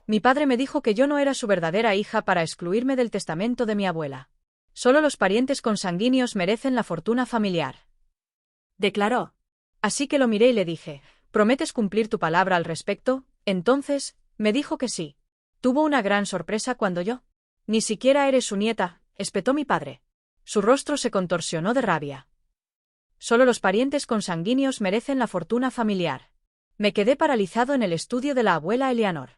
Mi padre me dijo que yo no era su verdadera hija para excluirme del testamento de mi abuela. Solo los parientes consanguíneos merecen la fortuna familiar, declaró. Así que lo miré y le dije, ¿prometes cumplir tu palabra al respecto? Entonces, me dijo que sí. Tuvo una gran sorpresa cuando yo. Ni siquiera eres su nieta, espetó mi padre. Su rostro se contorsionó de rabia. Solo los parientes consanguíneos merecen la fortuna familiar. Me quedé paralizado en el estudio de la abuela Eleanor.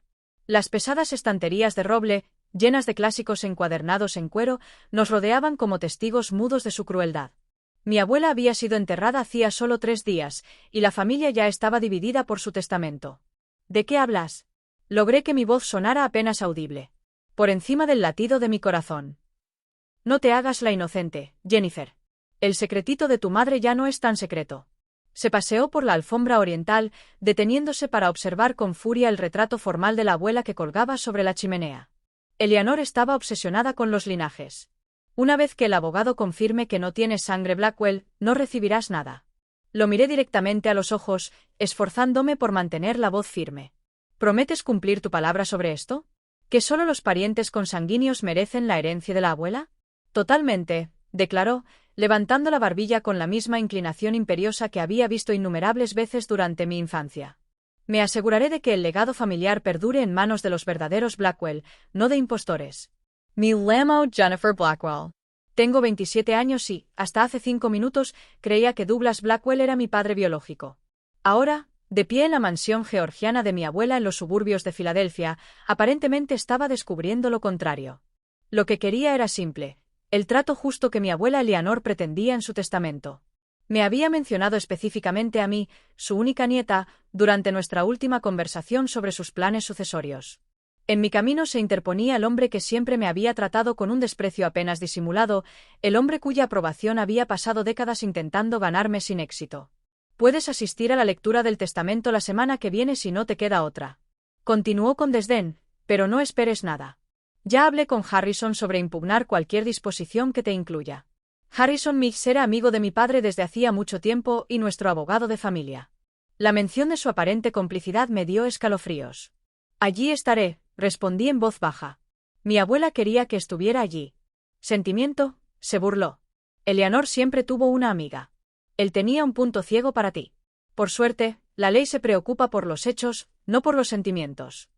Las pesadas estanterías de roble, llenas de clásicos encuadernados en cuero, nos rodeaban como testigos mudos de su crueldad. Mi abuela había sido enterrada hacía solo 3 días, y la familia ya estaba dividida por su testamento. ¿De qué hablas? Logré que mi voz sonara apenas audible, por encima del latido de mi corazón. No te hagas la inocente, Jennifer. El secretito de tu madre ya no es tan secreto. Se paseó por la alfombra oriental, deteniéndose para observar con furia el retrato formal de la abuela que colgaba sobre la chimenea. Eleanor estaba obsesionada con los linajes. Una vez que el abogado confirme que no tienes sangre Blackwell, no recibirás nada. Lo miré directamente a los ojos, esforzándome por mantener la voz firme. ¿Prometes cumplir tu palabra sobre esto? ¿Que solo los parientes consanguíneos merecen la herencia de la abuela? Totalmente, declaró, levantando la barbilla con la misma inclinación imperiosa que había visto innumerables veces durante mi infancia. Me aseguraré de que el legado familiar perdure en manos de los verdaderos Blackwell, no de impostores. Me llamo Jennifer Blackwell. Tengo 27 años y, hasta hace 5 minutos, creía que Douglas Blackwell era mi padre biológico. Ahora, de pie en la mansión georgiana de mi abuela en los suburbios de Filadelfia, aparentemente estaba descubriendo lo contrario. Lo que quería era simple: el trato justo que mi abuela Eleanor pretendía en su testamento. Me había mencionado específicamente a mí, su única nieta, durante nuestra última conversación sobre sus planes sucesorios. En mi camino se interponía el hombre que siempre me había tratado con un desprecio apenas disimulado, el hombre cuya aprobación había pasado décadas intentando ganarme sin éxito. Puedes asistir a la lectura del testamento la semana que viene si no te queda otra. Continuó con desdén, pero no esperes nada. Ya hablé con Harrison sobre impugnar cualquier disposición que te incluya. Harrison Mix era amigo de mi padre desde hacía mucho tiempo y nuestro abogado de familia. La mención de su aparente complicidad me dio escalofríos. Allí estaré, respondí en voz baja. Mi abuela quería que estuviera allí. Sentimiento, se burló. Eleanor siempre tuvo una amiga. Él tenía un punto ciego para ti. Por suerte, la ley se preocupa por los hechos, no por los sentimientos.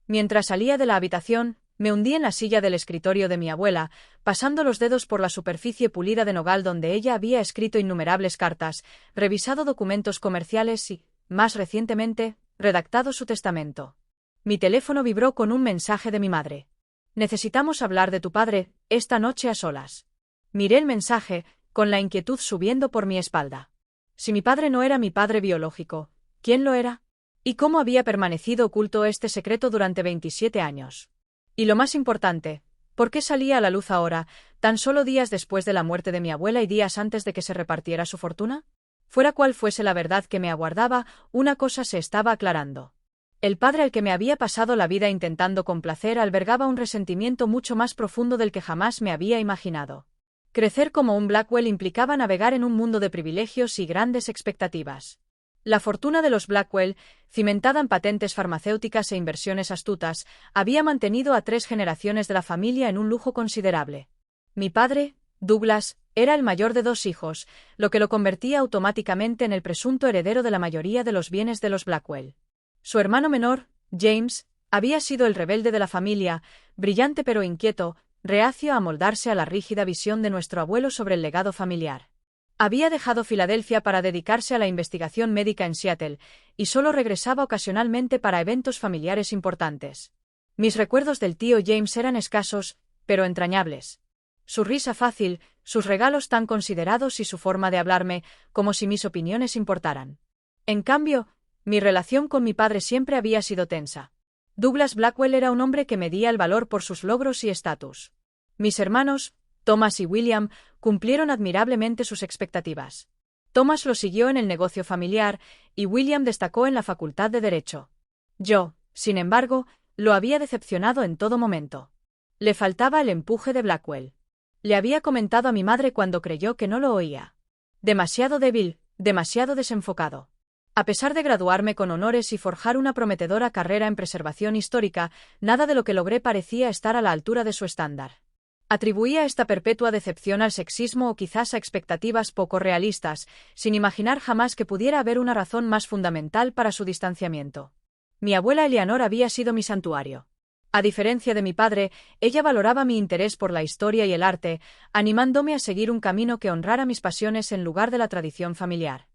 Mientras salía de la habitación, me hundí en la silla del escritorio de mi abuela, pasando los dedos por la superficie pulida de nogal donde ella había escrito innumerables cartas, revisado documentos comerciales y, más recientemente, redactado su testamento. Mi teléfono vibró con un mensaje de mi madre. Necesitamos hablar de tu padre, esta noche a solas. Miré el mensaje, con la inquietud subiendo por mi espalda. Si mi padre no era mi padre biológico, ¿quién lo era? ¿Y cómo había permanecido oculto este secreto durante 27 años? Y lo más importante, ¿por qué salía a la luz ahora, tan solo días después de la muerte de mi abuela y días antes de que se repartiera su fortuna? Fuera cual fuese la verdad que me aguardaba, una cosa se estaba aclarando. El padre al que me había pasado la vida intentando complacer albergaba un resentimiento mucho más profundo del que jamás me había imaginado. Crecer como un Blackwell implicaba navegar en un mundo de privilegios y grandes expectativas. La fortuna de los Blackwell, cimentada en patentes farmacéuticas e inversiones astutas, había mantenido a 3 generaciones de la familia en un lujo considerable. Mi padre, Douglas, era el mayor de 2 hijos, lo que lo convertía automáticamente en el presunto heredero de la mayoría de los bienes de los Blackwell. Su hermano menor, James, había sido el rebelde de la familia, brillante pero inquieto, reacio a amoldarse a la rígida visión de nuestro abuelo sobre el legado familiar. Había dejado Filadelfia para dedicarse a la investigación médica en Seattle, y solo regresaba ocasionalmente para eventos familiares importantes. Mis recuerdos del tío James eran escasos, pero entrañables. Su risa fácil, sus regalos tan considerados y su forma de hablarme, como si mis opiniones importaran. En cambio, mi relación con mi padre siempre había sido tensa. Douglas Blackwell era un hombre que medía el valor por sus logros y estatus. Mis hermanos, Thomas y William, cumplieron admirablemente sus expectativas. Thomas lo siguió en el negocio familiar, y William destacó en la facultad de Derecho. Yo, sin embargo, lo había decepcionado en todo momento. Le faltaba el empuje de Blackwell. Le había comentado a mi madre cuando creyó que no lo oía. Demasiado débil, demasiado desenfocado. A pesar de graduarme con honores y forjar una prometedora carrera en preservación histórica, nada de lo que logré parecía estar a la altura de su estándar. Atribuía esta perpetua decepción al sexismo o quizás a expectativas poco realistas, sin imaginar jamás que pudiera haber una razón más fundamental para su distanciamiento. Mi abuela Eleanor había sido mi santuario. A diferencia de mi padre, ella valoraba mi interés por la historia y el arte, animándome a seguir un camino que honrara mis pasiones en lugar de la tradición familiar.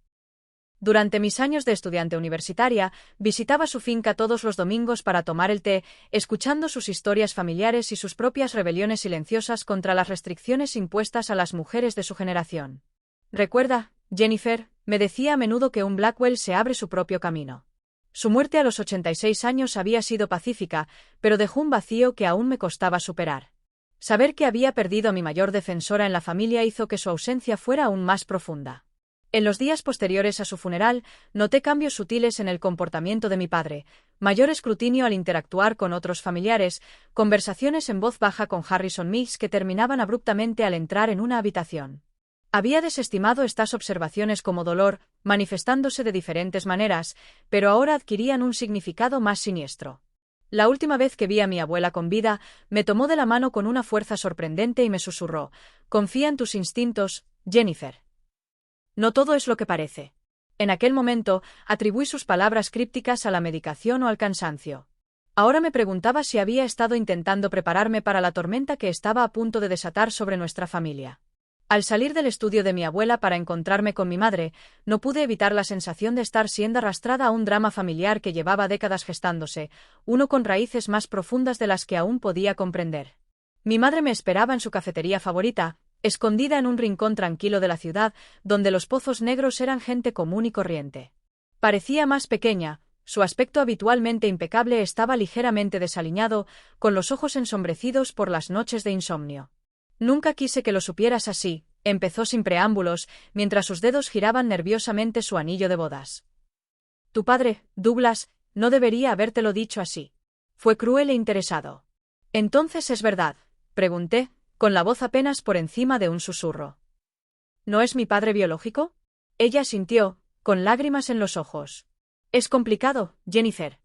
Durante mis años de estudiante universitaria, visitaba su finca todos los domingos para tomar el té, escuchando sus historias familiares y sus propias rebeliones silenciosas contra las restricciones impuestas a las mujeres de su generación. Recuerda, Jennifer, me decía a menudo que un Blackwell se abre su propio camino. Su muerte a los 86 años había sido pacífica, pero dejó un vacío que aún me costaba superar. Saber que había perdido a mi mayor defensora en la familia hizo que su ausencia fuera aún más profunda. En los días posteriores a su funeral, noté cambios sutiles en el comportamiento de mi padre, mayor escrutinio al interactuar con otros familiares, conversaciones en voz baja con Harrison Mix que terminaban abruptamente al entrar en una habitación. Había desestimado estas observaciones como dolor, manifestándose de diferentes maneras, pero ahora adquirían un significado más siniestro. La última vez que vi a mi abuela con vida, me tomó de la mano con una fuerza sorprendente y me susurró: «Confía en tus instintos, Jennifer. No todo es lo que parece». En aquel momento, atribuí sus palabras crípticas a la medicación o al cansancio. Ahora me preguntaba si había estado intentando prepararme para la tormenta que estaba a punto de desatar sobre nuestra familia. Al salir del estudio de mi abuela para encontrarme con mi madre, no pude evitar la sensación de estar siendo arrastrada a un drama familiar que llevaba décadas gestándose, uno con raíces más profundas de las que aún podía comprender. Mi madre me esperaba en su cafetería favorita, escondida en un rincón tranquilo de la ciudad, donde los pozos negros eran gente común y corriente. Parecía más pequeña, su aspecto habitualmente impecable estaba ligeramente desaliñado, con los ojos ensombrecidos por las noches de insomnio. «Nunca quise que lo supieras así», empezó sin preámbulos, mientras sus dedos giraban nerviosamente su anillo de bodas. «Tu padre, Douglas, no debería habértelo dicho así. Fue cruel e interesado». «¿Entonces es verdad?», pregunté, con la voz apenas por encima de un susurro. «¿No es mi padre biológico?». Ella asintió, con lágrimas en los ojos. «Es complicado, Jennifer.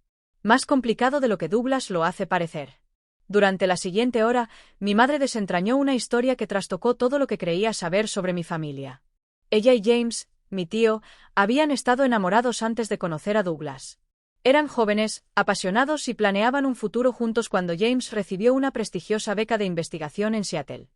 Más complicado de lo que Douglas lo hace parecer». Durante la siguiente hora, mi madre desentrañó una historia que trastocó todo lo que creía saber sobre mi familia. Ella y James, mi tío, habían estado enamorados antes de conocer a Douglas. Eran jóvenes, apasionados y planeaban un futuro juntos cuando James recibió una prestigiosa beca de investigación en Seattle.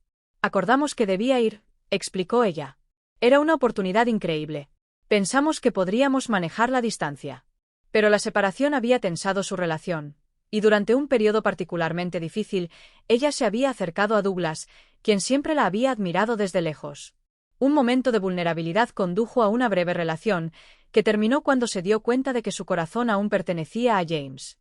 «Acordamos que debía ir», explicó ella. «Era una oportunidad increíble. Pensamos que podríamos manejar la distancia». Pero la separación había tensado su relación. Y durante un periodo particularmente difícil, ella se había acercado a Douglas, quien siempre la había admirado desde lejos. Un momento de vulnerabilidad condujo a una breve relación, que terminó cuando se dio cuenta de que su corazón aún pertenecía a James.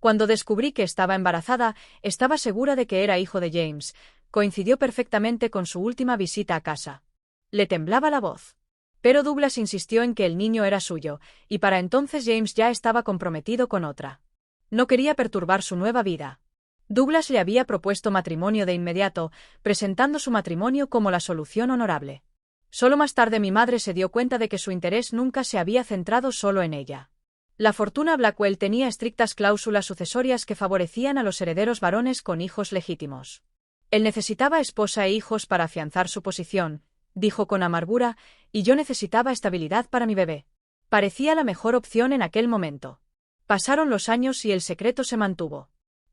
Cuando descubrí que estaba embarazada, estaba segura de que era hijo de James. Coincidió perfectamente con su última visita a casa. Le temblaba la voz. Pero Douglas insistió en que el niño era suyo, y para entonces James ya estaba comprometido con otra. No quería perturbar su nueva vida. Douglas le había propuesto matrimonio de inmediato, presentando su matrimonio como la solución honorable. Solo más tarde mi madre se dio cuenta de que su interés nunca se había centrado solo en ella. La fortuna Blackwell tenía estrictas cláusulas sucesorias que favorecían a los herederos varones con hijos legítimos. Él necesitaba esposa e hijos para afianzar su posición, dijo con amargura, y yo necesitaba estabilidad para mi bebé. Parecía la mejor opción en aquel momento. Pasaron los años y el secreto se mantuvo.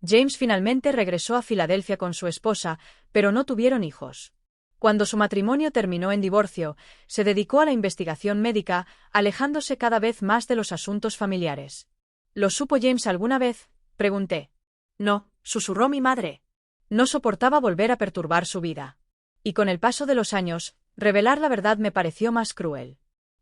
James finalmente regresó a Filadelfia con su esposa, pero no tuvieron hijos. Cuando su matrimonio terminó en divorcio, se dedicó a la investigación médica, alejándose cada vez más de los asuntos familiares. ¿Lo supo James alguna vez?, pregunté. No, susurró mi madre. No soportaba volver a perturbar su vida. Y con el paso de los años, revelar la verdad me pareció más cruel.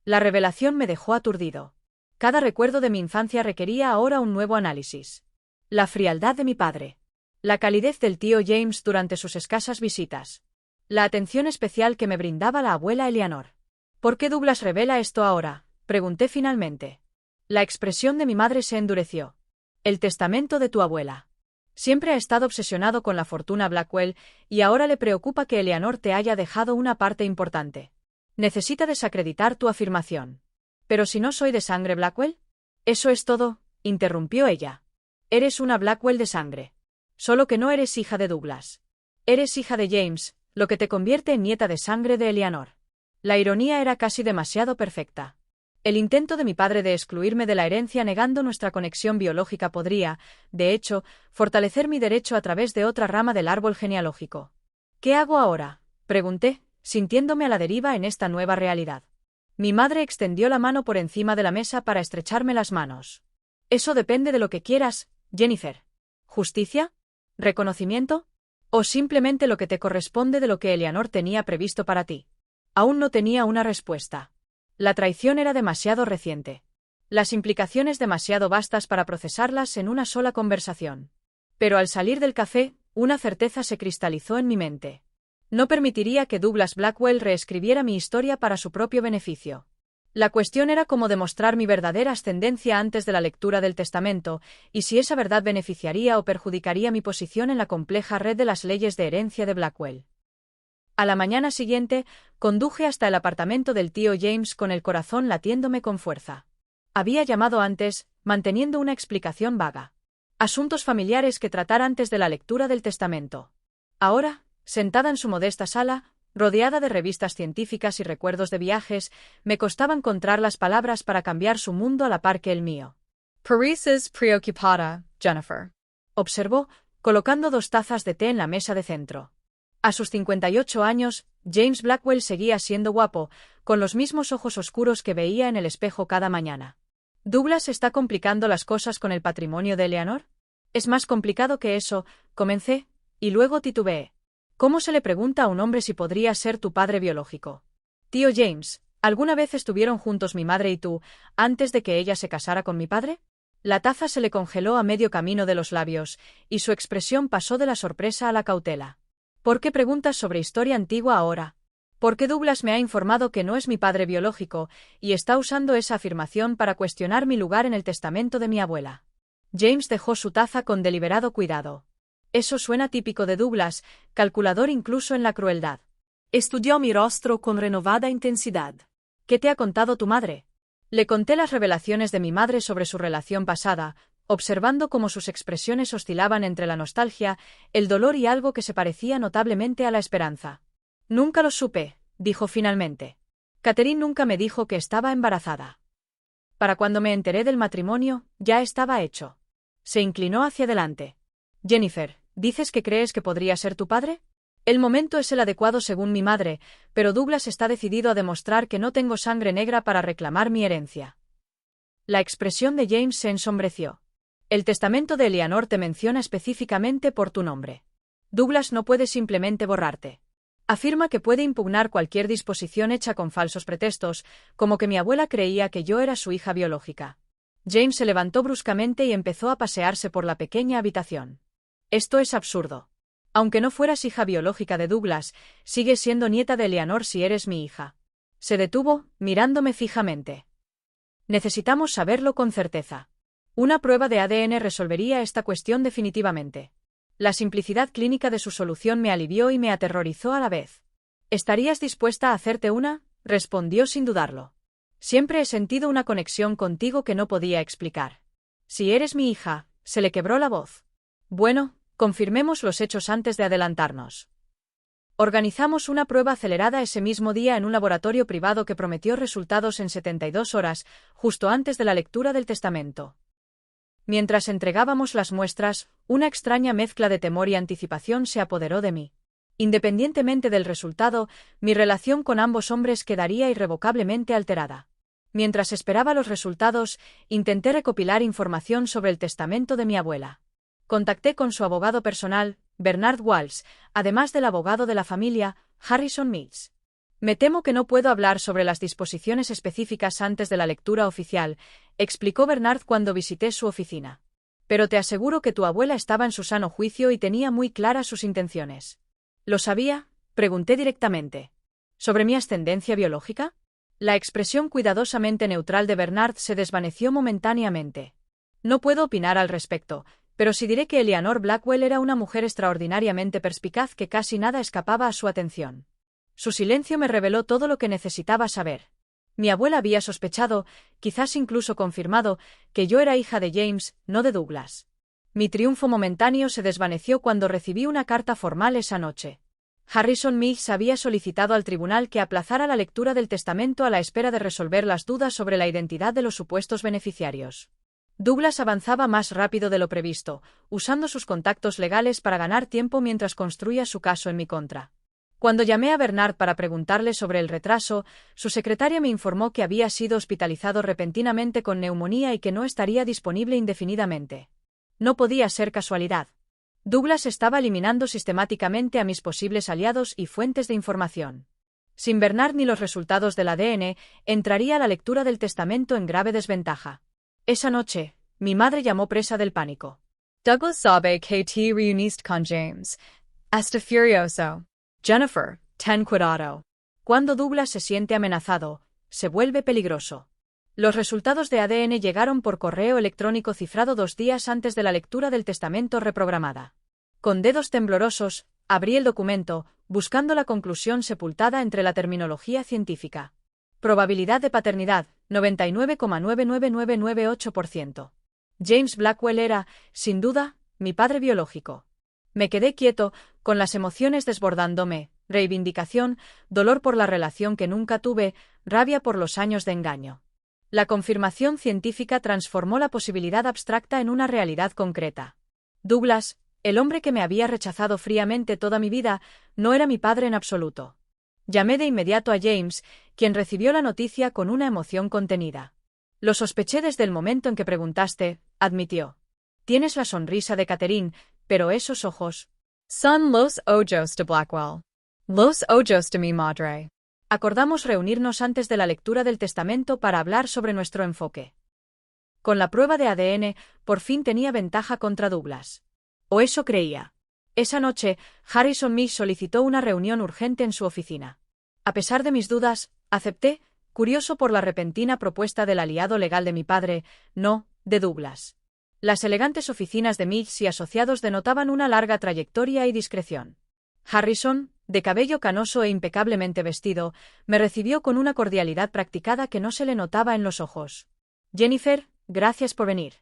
La revelación me dejó aturdido. Cada recuerdo de mi infancia requería ahora un nuevo análisis. La frialdad de mi padre. La calidez del tío James durante sus escasas visitas. La atención especial que me brindaba la abuela Eleanor. ¿Por qué Douglas revela esto ahora?, pregunté finalmente. La expresión de mi madre se endureció. El testamento de tu abuela. Siempre ha estado obsesionado con la fortuna Blackwell y ahora le preocupa que Eleanor te haya dejado una parte importante. Necesita desacreditar tu afirmación. ¿Pero si no soy de sangre Blackwell? Eso es todo, interrumpió ella. Eres una Blackwell de sangre. Solo que no eres hija de Douglas. Eres hija de James, lo que te convierte en nieta de sangre de Eleanor. La ironía era casi demasiado perfecta. El intento de mi padre de excluirme de la herencia negando nuestra conexión biológica podría, de hecho, fortalecer mi derecho a través de otra rama del árbol genealógico. ¿Qué hago ahora?, pregunté, sintiéndome a la deriva en esta nueva realidad. Mi madre extendió la mano por encima de la mesa para estrecharme las manos. Eso depende de lo que quieras, Jennifer. ¿Justicia? ¿Reconocimiento? ¿O simplemente lo que te corresponde de lo que Eleanor tenía previsto para ti? Aún no tenía una respuesta. La traición era demasiado reciente. Las implicaciones demasiado vastas para procesarlas en una sola conversación. Pero al salir del café, una certeza se cristalizó en mi mente. No permitiría que Douglas Blackwell reescribiera mi historia para su propio beneficio. La cuestión era cómo demostrar mi verdadera ascendencia antes de la lectura del testamento, y si esa verdad beneficiaría o perjudicaría mi posición en la compleja red de las leyes de herencia de Blackwell. A la mañana siguiente, conduje hasta el apartamento del tío James con el corazón latiéndome con fuerza. Había llamado antes, manteniendo una explicación vaga. Asuntos familiares que tratar antes de la lectura del testamento. Ahora, sentada en su modesta sala, rodeada de revistas científicas y recuerdos de viajes, me costaba encontrar las palabras para cambiar su mundo a la par que el mío. «Pareces preocupada, Jennifer», observó, colocando 2 tazas de té en la mesa de centro. A sus 58 años, James Blackwell seguía siendo guapo, con los mismos ojos oscuros que veía en el espejo cada mañana. ¿Douglas está complicando las cosas con el patrimonio de Eleanor? Es más complicado que eso, comencé, y luego titubeé. ¿Cómo se le pregunta a un hombre si podría ser tu padre biológico? Tío James, ¿alguna vez estuvieron juntos mi madre y tú, antes de que ella se casara con mi padre? La taza se le congeló a medio camino de los labios, y su expresión pasó de la sorpresa a la cautela. ¿Por qué preguntas sobre historia antigua ahora? Porque Douglas me ha informado que no es mi padre biológico, y está usando esa afirmación para cuestionar mi lugar en el testamento de mi abuela. James dejó su taza con deliberado cuidado. Eso suena típico de Douglas, calculador incluso en la crueldad. Estudió mi rostro con renovada intensidad. ¿Qué te ha contado tu madre? Le conté las revelaciones de mi madre sobre su relación pasada, observando cómo sus expresiones oscilaban entre la nostalgia, el dolor y algo que se parecía notablemente a la esperanza. Nunca lo supe, dijo finalmente. Catherine nunca me dijo que estaba embarazada. Para cuando me enteré del matrimonio, ya estaba hecho. Se inclinó hacia adelante. Jennifer, ¿dices que crees que podría ser tu padre? El momento es el adecuado según mi madre, pero Douglas está decidido a demostrar que no tengo sangre negra para reclamar mi herencia. La expresión de James se ensombreció. El testamento de Eleanor te menciona específicamente por tu nombre. Douglas no puede simplemente borrarte. Afirma que puede impugnar cualquier disposición hecha con falsos pretextos, como que mi abuela creía que yo era su hija biológica. James se levantó bruscamente y empezó a pasearse por la pequeña habitación. Esto es absurdo. Aunque no fueras hija biológica de Douglas, sigues siendo nieta de Eleanor si eres mi hija. Se detuvo, mirándome fijamente. Necesitamos saberlo con certeza. Una prueba de ADN resolvería esta cuestión definitivamente. La simplicidad clínica de su solución me alivió y me aterrorizó a la vez. ¿Estarías dispuesta a hacerte una?, respondió sin dudarlo. Siempre he sentido una conexión contigo que no podía explicar. Si eres mi hija, se le quebró la voz. Bueno, confirmemos los hechos antes de adelantarnos. Organizamos una prueba acelerada ese mismo día en un laboratorio privado que prometió resultados en 72 horas, justo antes de la lectura del testamento. Mientras entregábamos las muestras, una extraña mezcla de temor y anticipación se apoderó de mí. Independientemente del resultado, mi relación con ambos hombres quedaría irrevocablemente alterada. Mientras esperaba los resultados, intenté recopilar información sobre el testamento de mi abuela. Contacté con su abogado personal, Bernard Walsh, además del abogado de la familia, Harrison Mills. Me temo que no puedo hablar sobre las disposiciones específicas antes de la lectura oficial, explicó Bernard cuando visité su oficina. Pero te aseguro que tu abuela estaba en su sano juicio y tenía muy claras sus intenciones. ¿Lo sabía?, pregunté directamente. ¿Sobre mi ascendencia biológica? La expresión cuidadosamente neutral de Bernard se desvaneció momentáneamente. No puedo opinar al respecto, pero sí diré que Eleanor Blackwell era una mujer extraordinariamente perspicaz que casi nada escapaba a su atención. Su silencio me reveló todo lo que necesitaba saber. Mi abuela había sospechado, quizás incluso confirmado, que yo era hija de James, no de Douglas. Mi triunfo momentáneo se desvaneció cuando recibí una carta formal esa noche. Harrison Meigs había solicitado al tribunal que aplazara la lectura del testamento a la espera de resolver las dudas sobre la identidad de los supuestos beneficiarios. Douglas avanzaba más rápido de lo previsto, usando sus contactos legales para ganar tiempo mientras construía su caso en mi contra. Cuando llamé a Bernard para preguntarle sobre el retraso, su secretaria me informó que había sido hospitalizado repentinamente con neumonía y que no estaría disponible indefinidamente. No podía ser casualidad. Douglas estaba eliminando sistemáticamente a mis posibles aliados y fuentes de información. Sin Bernard ni los resultados del ADN, entraría a la lectura del testamento en grave desventaja. Esa noche, mi madre llamó presa del pánico. Douglas sabe que te reuniste con James. Está furioso. Jennifer, ten cuidado. Cuando Douglas se siente amenazado, se vuelve peligroso. Los resultados de ADN llegaron por correo electrónico cifrado 2 días antes de la lectura del testamento reprogramada. Con dedos temblorosos, abrí el documento, buscando la conclusión sepultada entre la terminología científica. Probabilidad de paternidad, 99,99998%. James Blackwell era, sin duda, mi padre biológico. Me quedé quieto, con las emociones desbordándome, reivindicación, dolor por la relación que nunca tuve, rabia por los años de engaño. La confirmación científica transformó la posibilidad abstracta en una realidad concreta. Douglas, el hombre que me había rechazado fríamente toda mi vida, no era mi padre en absoluto. Llamé de inmediato a James, quien recibió la noticia con una emoción contenida. Lo sospeché desde el momento en que preguntaste, admitió. Tienes la sonrisa de Catherine, pero esos ojos. Son los ojos de Blackwell. Los ojos de mi madre. Acordamos reunirnos antes de la lectura del testamento para hablar sobre nuestro enfoque. Con la prueba de ADN, por fin tenía ventaja contra Douglas. O eso creía. Esa noche, Harrison Meigs solicitó una reunión urgente en su oficina. A pesar de mis dudas, acepté, curioso por la repentina propuesta del aliado legal de mi padre, no, de Douglas. Las elegantes oficinas de Meigs y asociados denotaban una larga trayectoria y discreción. Harrison, de cabello canoso e impecablemente vestido, me recibió con una cordialidad practicada que no se le notaba en los ojos. Jennifer, gracias por venir.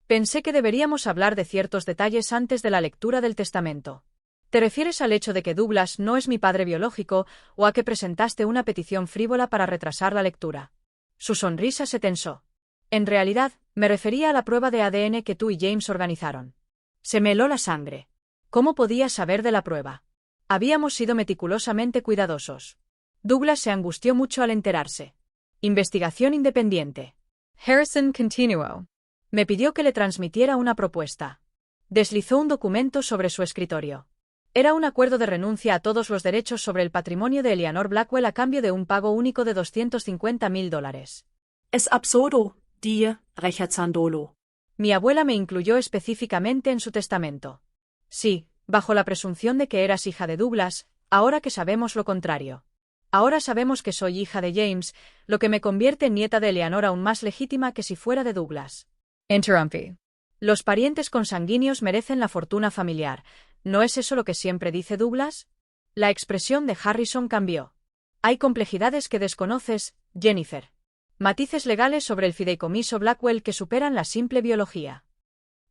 Pensé que deberíamos hablar de ciertos detalles antes de la lectura del testamento. ¿Te refieres al hecho de que Douglas no es mi padre biológico o a que presentaste una petición frívola para retrasar la lectura? Su sonrisa se tensó. En realidad, me refería a la prueba de ADN que tú y James organizaron. Se me heló la sangre. ¿Cómo podía saber de la prueba? Habíamos sido meticulosamente cuidadosos. Douglas se angustió mucho al enterarse. Investigación independiente. Harrison continuó. Me pidió que le transmitiera una propuesta. Deslizó un documento sobre su escritorio. Era un acuerdo de renuncia a todos los derechos sobre el patrimonio de Eleanor Blackwell a cambio de un pago único de $250,000. Es absurdo, die rechazandolo. Mi abuela me incluyó específicamente en su testamento. Sí, bajo la presunción de que eras hija de Douglas, ahora que sabemos lo contrario. Ahora sabemos que soy hija de James, lo que me convierte en nieta de Eleanor aún más legítima que si fuera de Douglas. Interrumpí. Los parientes consanguíneos merecen la fortuna familiar. ¿No es eso lo que siempre dice Douglas? La expresión de Harrison cambió. Hay complejidades que desconoces, Jennifer. Matices legales sobre el fideicomiso Blackwell que superan la simple biología.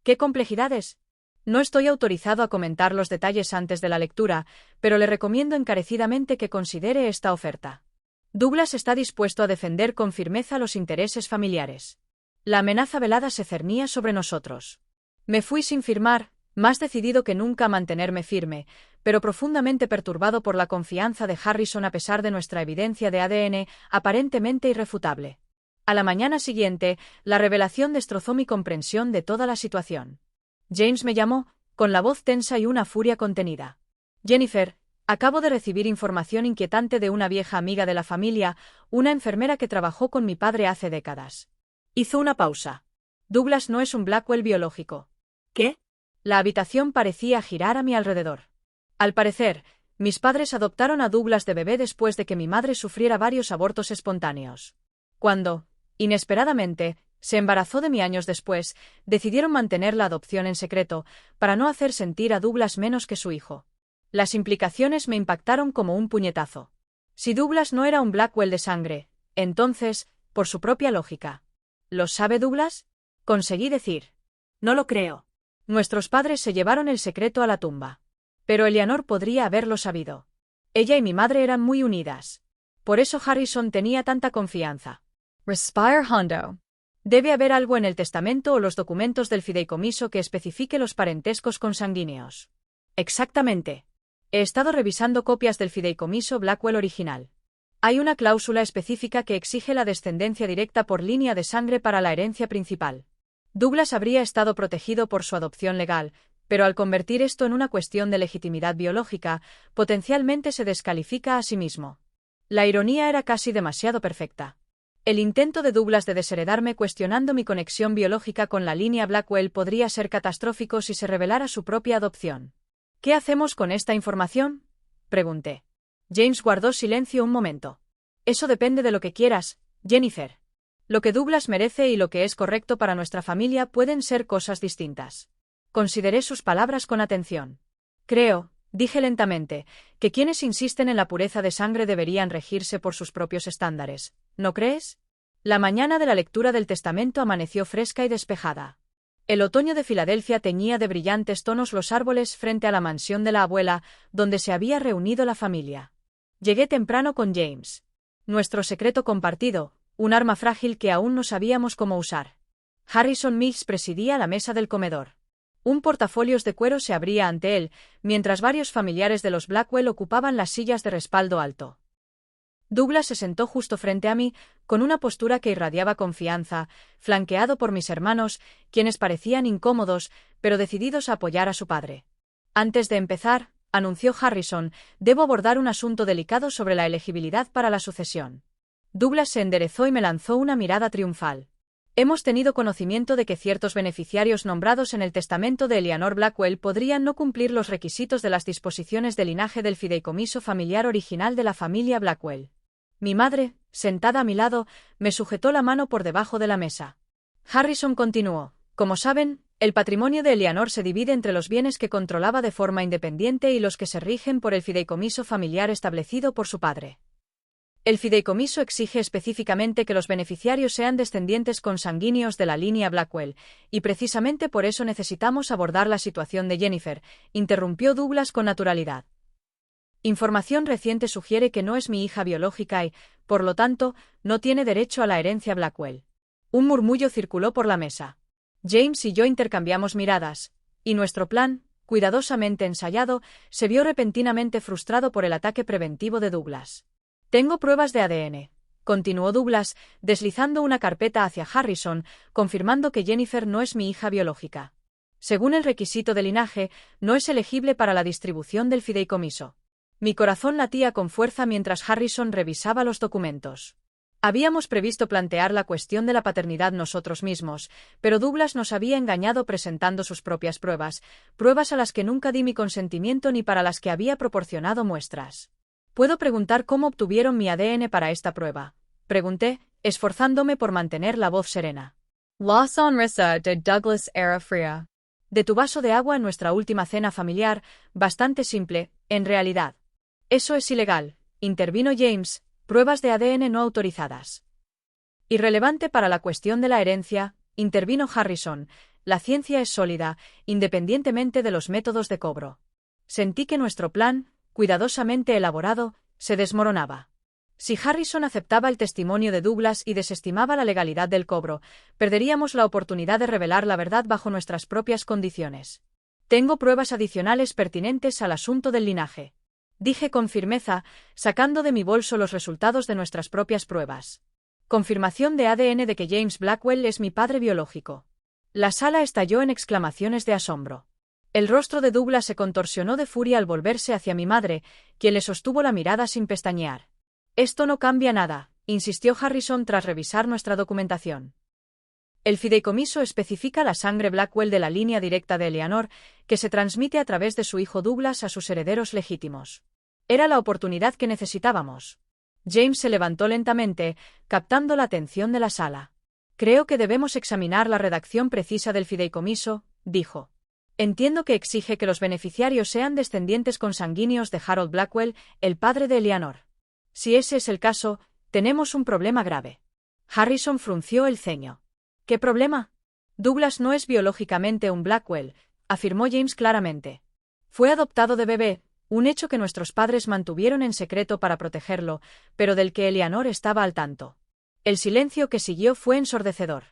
¿Qué complejidades? No estoy autorizado a comentar los detalles antes de la lectura, pero le recomiendo encarecidamente que considere esta oferta. Douglas está dispuesto a defender con firmeza los intereses familiares. La amenaza velada se cernía sobre nosotros. Me fui sin firmar, más decidido que nunca a mantenerme firme, pero profundamente perturbado por la confianza de Harrison a pesar de nuestra evidencia de ADN aparentemente irrefutable. A la mañana siguiente, la revelación destrozó mi comprensión de toda la situación. James me llamó, con la voz tensa y una furia contenida. Jennifer, acabo de recibir información inquietante de una vieja amiga de la familia, una enfermera que trabajó con mi padre hace décadas. Hizo una pausa. Douglas no es un Blackwell biológico. ¿Qué? La habitación parecía girar a mi alrededor. Al parecer, mis padres adoptaron a Douglas de bebé después de que mi madre sufriera varios abortos espontáneos. Cuando, inesperadamente, se embarazó de mí años después, decidieron mantener la adopción en secreto, para no hacer sentir a Douglas menos que su hijo. Las implicaciones me impactaron como un puñetazo. Si Douglas no era un Blackwell de sangre, Entonces, por su propia lógica. ¿Lo sabe Douglas? Conseguí decir. No lo creo. Nuestros padres se llevaron el secreto a la tumba. Pero Eleanor podría haberlo sabido. Ella y mi madre eran muy unidas. Por eso Harrison tenía tanta confianza. Respire Hondo. Debe haber algo en el testamento o los documentos del fideicomiso que especifique los parentescos consanguíneos. Exactamente. He estado revisando copias del fideicomiso Blackwell original. Hay una cláusula específica que exige la descendencia directa por línea de sangre para la herencia principal. Douglas habría estado protegido por su adopción legal, pero al convertir esto en una cuestión de legitimidad biológica, potencialmente se descalifica a sí mismo. La ironía era casi demasiado perfecta. El intento de Douglas de desheredarme cuestionando mi conexión biológica con la línea Blackwell podría ser catastrófico si se revelara su propia adopción. ¿Qué hacemos con esta información?, pregunté. James guardó silencio un momento. Eso depende de lo que quieras, Jennifer. Lo que Douglas merece y lo que es correcto para nuestra familia pueden ser cosas distintas. Consideré sus palabras con atención. Creo, dije lentamente, que quienes insisten en la pureza de sangre deberían regirse por sus propios estándares, ¿no crees? La mañana de la lectura del testamento amaneció fresca y despejada. El otoño de Filadelfia teñía de brillantes tonos los árboles frente a la mansión de la abuela, donde se había reunido la familia. Llegué temprano con James. Nuestro secreto compartido, un arma frágil que aún no sabíamos cómo usar. Harrison Meigs presidía la mesa del comedor. Un portafolios de cuero se abría ante él, mientras varios familiares de los Blackwell ocupaban las sillas de respaldo alto. Douglas se sentó justo frente a mí, con una postura que irradiaba confianza, flanqueado por mis hermanos, quienes parecían incómodos, pero decididos a apoyar a su padre. Antes de empezar, anunció Harrison, debo abordar un asunto delicado sobre la elegibilidad para la sucesión. Douglas se enderezó y me lanzó una mirada triunfal. Hemos tenido conocimiento de que ciertos beneficiarios nombrados en el testamento de Eleanor Blackwell podrían no cumplir los requisitos de las disposiciones de linaje del fideicomiso familiar original de la familia Blackwell. Mi madre, sentada a mi lado, me sujetó la mano por debajo de la mesa. Harrison continuó. Como saben, el patrimonio de Eleanor se divide entre los bienes que controlaba de forma independiente y los que se rigen por el fideicomiso familiar establecido por su padre. El fideicomiso exige específicamente que los beneficiarios sean descendientes consanguíneos de la línea Blackwell, y precisamente por eso necesitamos abordar la situación de Jennifer, interrumpió Douglas con naturalidad. Información reciente sugiere que no es mi hija biológica y, por lo tanto, no tiene derecho a la herencia Blackwell. Un murmullo circuló por la mesa. James y yo intercambiamos miradas, y nuestro plan, cuidadosamente ensayado, se vio repentinamente frustrado por el ataque preventivo de Douglas. Tengo pruebas de ADN, continuó Douglas, deslizando una carpeta hacia Harrison, confirmando que Jennifer no es mi hija biológica. Según el requisito de linaje, no es elegible para la distribución del fideicomiso. Mi corazón latía con fuerza mientras Harrison revisaba los documentos. Habíamos previsto plantear la cuestión de la paternidad nosotros mismos, pero Douglas nos había engañado presentando sus propias pruebas, pruebas a las que nunca di mi consentimiento ni para las que había proporcionado muestras. ¿Puedo preguntar cómo obtuvieron mi ADN para esta prueba?, pregunté, esforzándome por mantener la voz serena. La sonrisa de Douglas era fría. De tu vaso de agua en nuestra última cena familiar, bastante simple, en realidad. Eso es ilegal, intervino James, pruebas de ADN no autorizadas. Irrelevante para la cuestión de la herencia, intervino Harrison, la ciencia es sólida, independientemente de los métodos de cobro. Sentí que nuestro plan, cuidadosamente elaborado, se desmoronaba. Si Harrison aceptaba el testimonio de Douglas y desestimaba la legalidad del cobro, perderíamos la oportunidad de revelar la verdad bajo nuestras propias condiciones. Tengo pruebas adicionales pertinentes al asunto del linaje, dije con firmeza, sacando de mi bolso los resultados de nuestras propias pruebas. Confirmación de ADN de que James Blackwell es mi padre biológico. La sala estalló en exclamaciones de asombro. El rostro de Douglas se contorsionó de furia al volverse hacia mi madre, quien le sostuvo la mirada sin pestañear. Esto no cambia nada, insistió Harrison tras revisar nuestra documentación. El fideicomiso especifica la sangre Blackwell de la línea directa de Eleanor, que se transmite a través de su hijo Douglas a sus herederos legítimos. Era la oportunidad que necesitábamos. James se levantó lentamente, captando la atención de la sala. Creo que debemos examinar la redacción precisa del fideicomiso, dijo. Entiendo que exige que los beneficiarios sean descendientes consanguíneos de Harold Blackwell, el padre de Eleanor. Si ese es el caso, Tenemos un problema grave. Harrison frunció el ceño. ¿Qué problema? Douglas no es biológicamente un Blackwell, afirmó James claramente. Fue adoptado de bebé, un hecho que nuestros padres mantuvieron en secreto para protegerlo, pero del que Eleanor estaba al tanto. El silencio que siguió fue ensordecedor.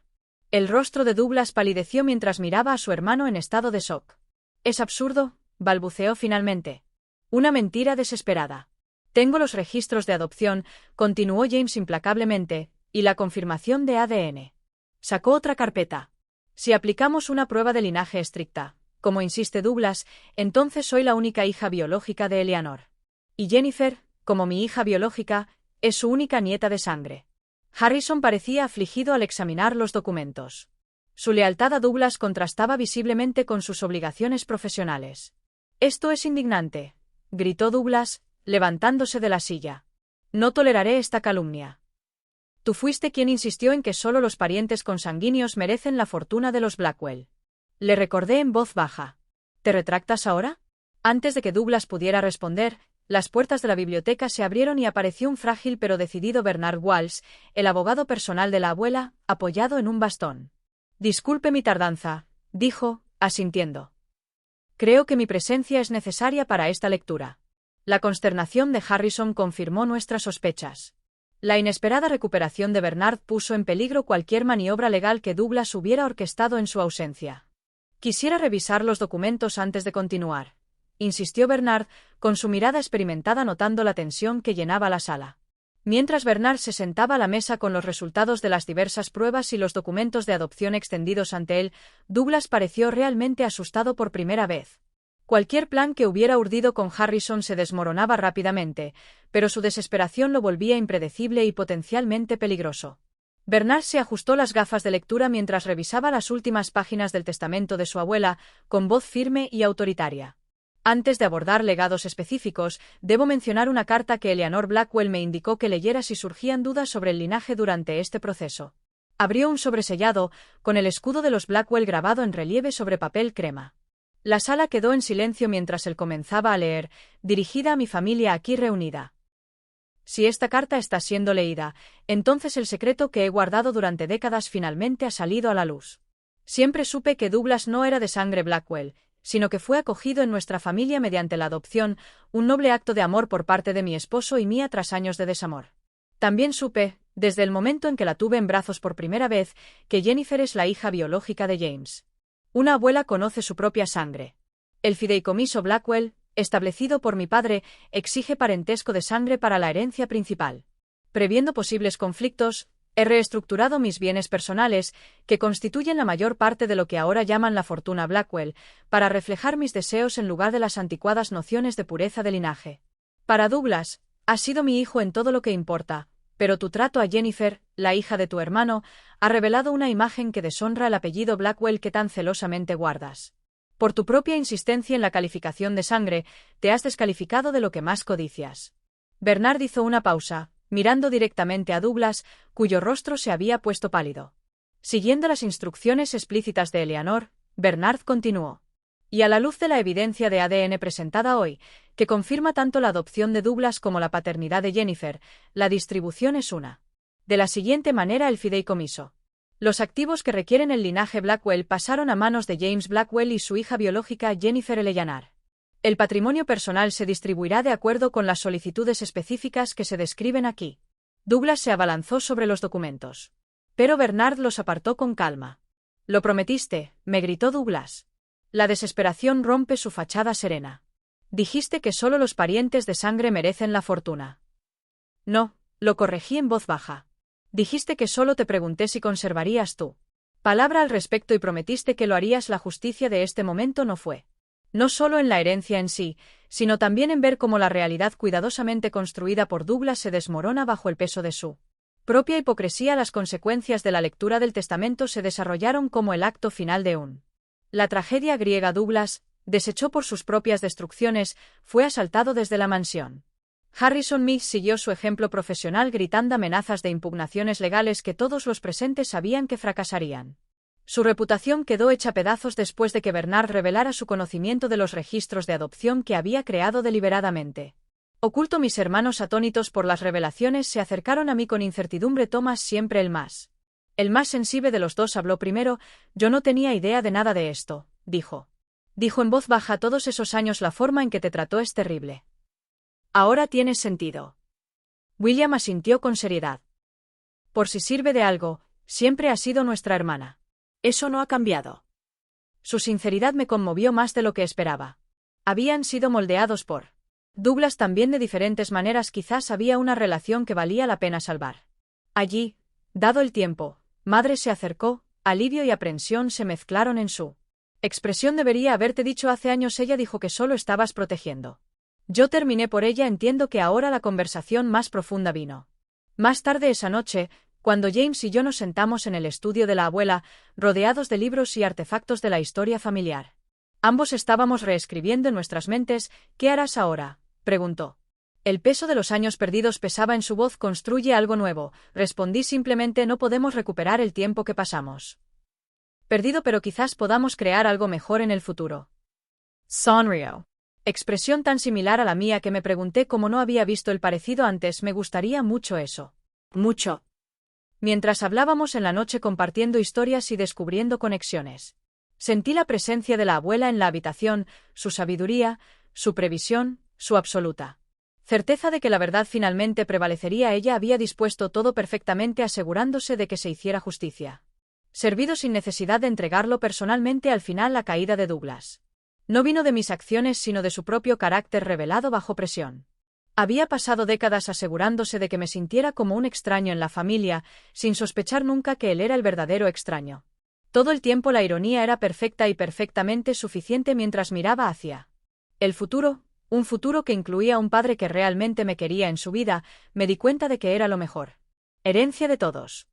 El rostro de Douglas palideció mientras miraba a su hermano en estado de shock. «Es absurdo», balbuceó finalmente. «Una mentira desesperada. Tengo los registros de adopción», continuó James implacablemente, «y la confirmación de ADN». Sacó otra carpeta. «Si aplicamos una prueba de linaje estricta, como insiste Douglas, entonces soy la única hija biológica de Eleanor. Y Jennifer, como mi hija biológica, es su única nieta de sangre». Harrison parecía afligido al examinar los documentos. Su lealtad a Douglas contrastaba visiblemente con sus obligaciones profesionales. «Esto es indignante», gritó Douglas, levantándose de la silla. «No toleraré esta calumnia. Tú fuiste quien insistió en que solo los parientes consanguíneos merecen la fortuna de los Blackwell». Le recordé en voz baja. «¿Te retractas ahora?» Antes de que Douglas pudiera responder, las puertas de la biblioteca se abrieron y apareció un frágil pero decidido Bernard Walsh, el abogado personal de la abuela, apoyado en un bastón. «Disculpe mi tardanza», dijo, asintiendo. «Creo que mi presencia es necesaria para esta lectura». La consternación de Harrison confirmó nuestras sospechas. La inesperada recuperación de Bernard puso en peligro cualquier maniobra legal que Douglas hubiera orquestado en su ausencia. «Quisiera revisar los documentos antes de continuar», insistió Bernard, con su mirada experimentada notando la tensión que llenaba la sala. Mientras Bernard se sentaba a la mesa con los resultados de las diversas pruebas y los documentos de adopción extendidos ante él, Douglas pareció realmente asustado por primera vez. Cualquier plan que hubiera urdido con Harrison se desmoronaba rápidamente, pero su desesperación lo volvía impredecible y potencialmente peligroso. Bernard se ajustó las gafas de lectura mientras revisaba las últimas páginas del testamento de su abuela, con voz firme y autoritaria. «Antes de abordar legados específicos, debo mencionar una carta que Eleanor Blackwell me indicó que leyera si surgían dudas sobre el linaje durante este proceso». Abrió un sobresellado, con el escudo de los Blackwell grabado en relieve sobre papel crema. La sala quedó en silencio mientras él comenzaba a leer, dirigida a mi familia aquí reunida. «Si esta carta está siendo leída, entonces el secreto que he guardado durante décadas finalmente ha salido a la luz. Siempre supe que Douglas no era de sangre Blackwell, sino que fue acogido en nuestra familia mediante la adopción, un noble acto de amor por parte de mi esposo y mía tras años de desamor. También supe, desde el momento en que la tuve en brazos por primera vez, que Jennifer es la hija biológica de James. Una abuela conoce su propia sangre. El fideicomiso Blackwell, establecido por mi padre, exige parentesco de sangre para la herencia principal. Previendo posibles conflictos, he reestructurado mis bienes personales, que constituyen la mayor parte de lo que ahora llaman la fortuna Blackwell, para reflejar mis deseos en lugar de las anticuadas nociones de pureza de linaje. Para Douglas, has sido mi hijo en todo lo que importa, pero tu trato a Jennifer, la hija de tu hermano, ha revelado una imagen que deshonra el apellido Blackwell que tan celosamente guardas. Por tu propia insistencia en la calificación de sangre, te has descalificado de lo que más codicias». Bernard hizo una pausa, mirando directamente a Douglas, cuyo rostro se había puesto pálido. Siguiendo las instrucciones explícitas de Eleanor, Bernard continuó. «Y a la luz de la evidencia de ADN presentada hoy, que confirma tanto la adopción de Douglas como la paternidad de Jennifer, la distribución es una. De la siguiente manera el fideicomiso. Los activos que requieren el linaje Blackwell pasaron a manos de James Blackwell y su hija biológica Jennifer Eleanor. El patrimonio personal se distribuirá de acuerdo con las solicitudes específicas que se describen aquí». Douglas se abalanzó sobre los documentos. Pero Bernard los apartó con calma. «Lo prometiste», me gritó Douglas. La desesperación rompe su fachada serena. «Dijiste que solo los parientes de sangre merecen la fortuna». «No», lo corregí en voz baja. «Dijiste que solo te pregunté si conservarías tu palabra al respecto y prometiste que lo harías. La justicia de este momento no fue. No solo en la herencia en sí, sino también en ver cómo la realidad cuidadosamente construida por Douglas se desmorona bajo el peso de su propia hipocresía. Las consecuencias de la lectura del testamento se desarrollaron como el acto final de la tragedia griega. Douglas, deshecho por sus propias destrucciones, fue asaltado desde la mansión. Harrison Meigs siguió su ejemplo profesional gritando amenazas de impugnaciones legales que todos los presentes sabían que fracasarían. Su reputación quedó hecha pedazos después de que Bernard revelara su conocimiento de los registros de adopción que había creado deliberadamente. Oculto. Mis hermanos, atónitos por las revelaciones, se acercaron a mí con incertidumbre. Thomas, siempre el más sensible de los dos, habló primero. Yo no tenía idea de nada de esto, dijo. Dijo en voz baja: todos esos años la forma en que te trató es terrible. Ahora tienes sentido. William asintió con seriedad. Por si sirve de algo, siempre ha sido nuestra hermana. Eso no ha cambiado. Su sinceridad me conmovió más de lo que esperaba. Habían sido moldeados por Douglas también de diferentes maneras. Quizás había una relación que valía la pena salvar. Allí, dado el tiempo, madre se acercó, alivio y aprensión se mezclaron en su expresión. Debería haberte dicho hace años. Ella dijo que solo estabas protegiendo. Yo terminé por ella. Entiendo que ahora la conversación más profunda vino. Más tarde esa noche, cuando James y yo nos sentamos en el estudio de la abuela, rodeados de libros y artefactos de la historia familiar. Ambos estábamos reescribiendo en nuestras mentes. ¿Qué harás ahora?, preguntó. El peso de los años perdidos pesaba en su voz. Construye algo nuevo, respondí simplemente. No podemos recuperar el tiempo que pasamos perdido, pero quizás podamos crear algo mejor en el futuro. Sonrió. Expresión tan similar a la mía que me pregunté cómo no había visto el parecido antes. Me gustaría mucho eso. Mucho. Mientras hablábamos en la noche, compartiendo historias y descubriendo conexiones, sentí la presencia de la abuela en la habitación, su sabiduría, su previsión, su absoluta certeza de que la verdad finalmente prevalecería. Ella había dispuesto todo perfectamente, asegurándose de que se hiciera justicia. Servido sin necesidad de entregarlo personalmente. Al final, la caída de Douglas no vino de mis acciones, sino de su propio carácter revelado bajo presión. Había pasado décadas asegurándose de que me sintiera como un extraño en la familia, sin sospechar nunca que él era el verdadero extraño. Todo el tiempo la ironía era perfecta y perfectamente suficiente. Mientras miraba hacia el futuro, un futuro que incluía un padre que realmente me quería en su vida, me di cuenta de que era lo mejor herencia de todos.